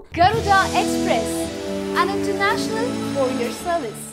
Garuda Express, an international courier service.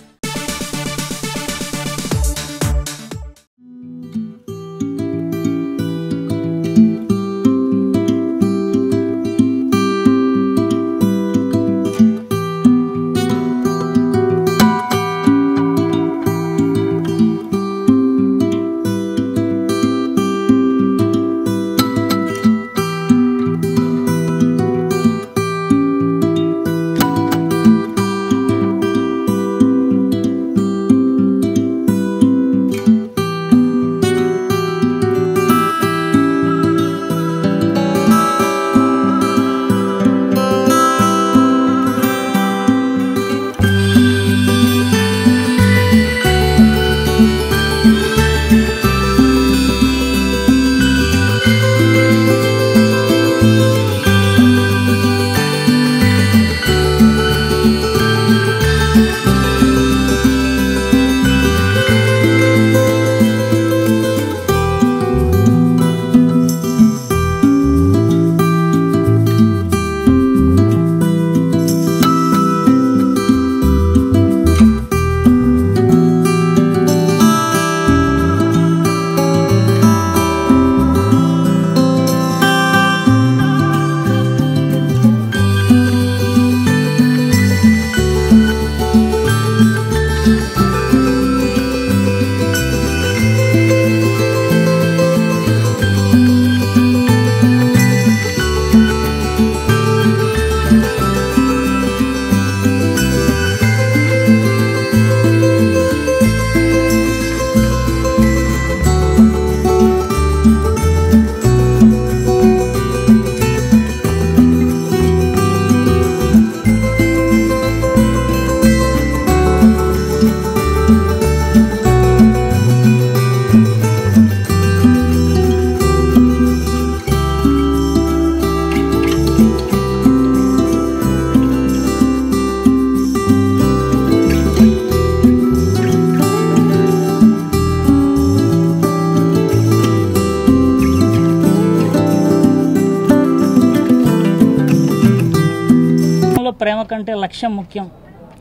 ప్రేమ కంటే లక్ష్యం ముఖ్యం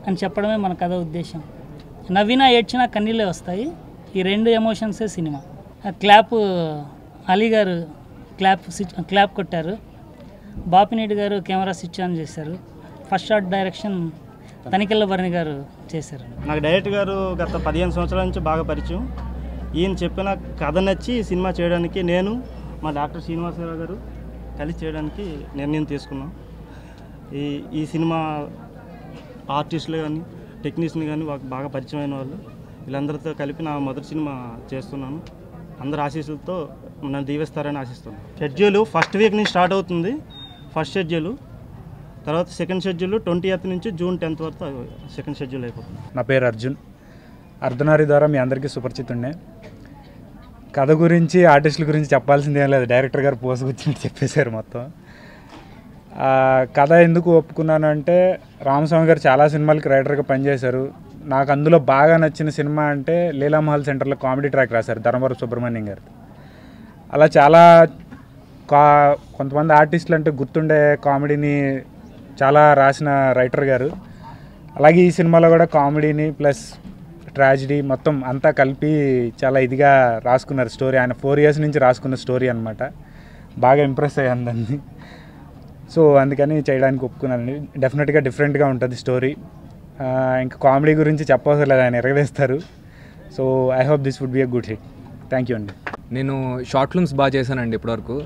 అని చెప్పడమే మన కథ ఉద్దేశం. నవ్వినా ఏడ్చినా కన్నీళ్ళే వస్తాయి. ఈ రెండు ఎమోషన్సే సినిమా. క్లాప్ అలీ గారు క్లాప్ కొట్టారు. బాపినేటి గారు కెమెరా స్విచ్ ఆన్ చేశారు. First shot direction Tanikella Bharani garu చేశారు. నాకు డైరెక్టర్ గారు గత 15 సంవత్సరాల నుంచి బాగా పరిచయం. ఈయన చెప్పిన కథ నచ్చి సినిమా చేయడానికి నేను మా డాక్టర్ శ్రీనివాసరావు గారు కలిసి చేయడానికి నిర్ణయం తీసుకున్నాం. ఈ సినిమా ఆర్టిస్టులు కానీ టెక్నీషియన్ కానీ బాగా పరిచయమైన వాళ్ళు వీళ్ళందరితో కలిపి నా మొదటి సినిమా చేస్తున్నాను. అందరి ఆశీస్సులతో నన్ను దీవిస్తారని ఆశిస్తున్నాను. షెడ్యూల్ ఫస్ట్ వీక్ నుంచి స్టార్ట్ అవుతుంది. ఫస్ట్ షెడ్యూల్, తర్వాత సెకండ్ షెడ్యూల్ 20th నుంచి జూన్ 10th వరకు సెకండ్ షెడ్యూల్ అయిపోతుంది. నా పేరు అర్జున్. అర్ధనారి ద్వారా మీ అందరికీ సుపరిచితుండే. కథ గురించి ఆర్టిస్టుల గురించి చెప్పాల్సింది ఏం లేదు, డైరెక్టర్ గారు పోసుకొచ్చినట్టు చెప్పేశారు మొత్తం. కథ ఎందుకు ఒప్పుకున్నాను అంటే రామస్వామి గారు చాలా సినిమాలకి రైటర్గా పనిచేశారు. నాకు అందులో బాగా నచ్చిన సినిమా అంటే లీలామహల్ సెంటర్లో కామెడీ ట్రాక్ రాశారు ధర్మవరం సుబ్రహ్మణ్యం గారు. అలా చాలా కొంతమంది ఆర్టిస్టులు అంటే గుర్తుండే కామెడీని చాలా రాసిన రైటర్ గారు. అలాగే ఈ సినిమాలో కూడా కామెడీని ప్లస్ ట్రాజిడీ మొత్తం అంతా కలిపి చాలా ఇదిగా రాసుకున్నారు స్టోరీ. ఆయన 4 years నుంచి రాసుకున్న స్టోరీ అనమాట. బాగా ఇంప్రెస్ అయ్యాను దాన్ని. సో అందుకని చేయడానికి ఒప్పుకున్నాను. డెఫినెట్గా డిఫరెంట్గా ఉంటుంది స్టోరీ. ఇంకా కామెడీ గురించి చెప్పవసరం లేదు, ఆయన ఎరగలేస్తారు. So I hope this would be a good hit. Thank you అండి. నేను షార్ట్ ఫిల్మ్స్ బాగా చేశానండి ఇప్పటివరకు.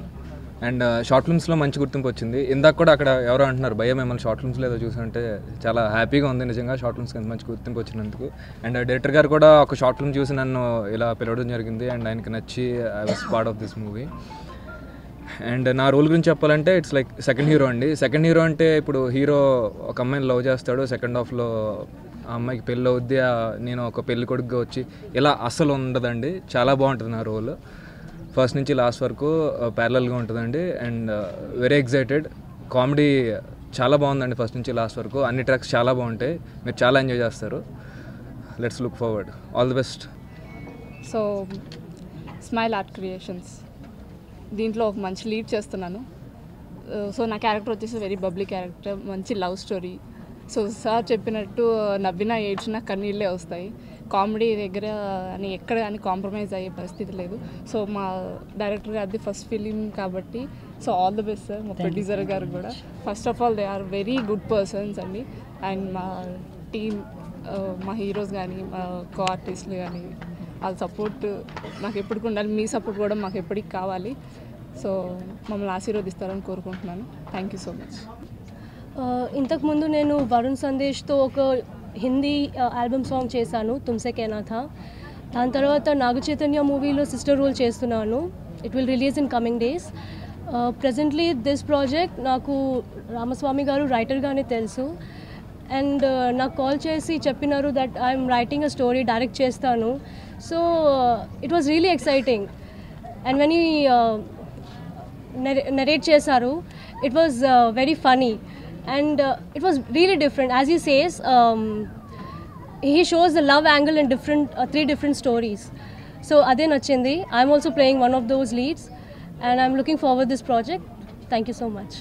అండ్ షార్ట్ ఫిల్మ్స్లో మంచి గుర్తింపు వచ్చింది. ఇందాక కూడా అక్కడ ఎవరో అంటున్నారు భయ్య మిమ్మల్ని షార్ట్ ఫిల్మ్స్లో ఏదో చూసానంటే చాలా హ్యాపీగా ఉంది నిజంగా షార్ట్ ఫిల్మ్స్కి ఎంత మంచి గుర్తింపు వచ్చినందుకు. అండ్ డైరెక్టర్ గారు కూడా ఒక షార్ట్ ఫిల్మ్ చూసి నన్ను ఇలా పిలవడం జరిగింది. అండ్ ఆయనకి నచ్చి I was part of this movie. And నా రోల్ గురించి చెప్పాలంటే ఇట్స్ లైక్ సెకండ్ హీరో అండి. సెకండ్ హీరో అంటే ఇప్పుడు హీరో ఒక అమ్మాయిని లవ్ చేస్తాడు, సెకండ్ హాఫ్లో ఆ అమ్మాయికి పెళ్ళి అవుద్ది, నేను ఒక పెళ్లి కొడుకుగా వచ్చి ఇలా అస్సలు ఉండదండి. చాలా బాగుంటుంది నా రోల్. ఫస్ట్ నుంచి లాస్ట్ వరకు ప్యారలల్గా ఉంటుందండి. And very excited. కామెడీ చాలా బాగుందండి ఫస్ట్ నుంచి లాస్ట్ వరకు. అన్ని ట్రాక్స్ చాలా బాగుంటాయి, మీరు చాలా ఎంజాయ్ చేస్తారు. Let's look forward. All the best. So smile art creations దీంట్లో ఒక మంచి లీడ్ చేస్తున్నాను. సో నా క్యారెక్టర్ వచ్చేసి వెరీ బబ్లీ క్యారెక్టర్, మంచి లవ్ స్టోరీ. సో సార్ చెప్పినట్టు నవ్వినా ఏడ్చినా కన్నీళ్ళే వస్తాయి. కామెడీ దగ్గర అని ఎక్కడ కానీ కాంప్రమైజ్ అయ్యే పరిస్థితి లేదు. సో మా డైరెక్టర్ గారిది ఫస్ట్ ఫిలిం కాబట్టి so all the best sir. మా ప్రొడ్యూసర్ గారు కూడా first of all they are very good persons అండి. అండ్ మా టీమ్, మా హీరోస్ కానీ మా కో ఆర్టిస్టులు కానీ వాళ్ళ సపోర్ట్ మాకు ఎప్పటికి ఉండాలి. మీ సపోర్ట్ కూడా మాకు ఎప్పటికి కావాలి. సో మమ్మల్ని ఆశీర్వదిస్తారని కోరుకుంటున్నాను. Thank you so much. ఇంతకుముందు నేను వరుణ్ సందేశ్తో ఒక హిందీ ఆల్బమ్ సాంగ్ చేశాను, తుమ్సే कहना था. దాని తర్వాత నాగ చైతన్య మూవీలో సిస్టర్ రోల్ చేస్తున్నాను. It will release in coming days. Presently this project నాకు రామస్వామి గారు రైటర్గానే తెలుసు. అండ్ నాకు కాల్ చేసి చెప్పినారు that I'm writing a story, direct చేస్తాను. So it was really exciting. And when he narrate చేశారు, it was very funny. And it was really different. As he says, he shows the love angle in different 3 different stories. So ade nachindi. I'm also playing one of those leads and I'm looking forward this project. Thank you so much.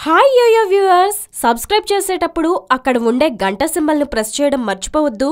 Hi yo viewers, subscribe చేసేటప్పుడు అక్కడ ఉండే గంట symbol ను press చేయడం మర్చిపోవద్దు.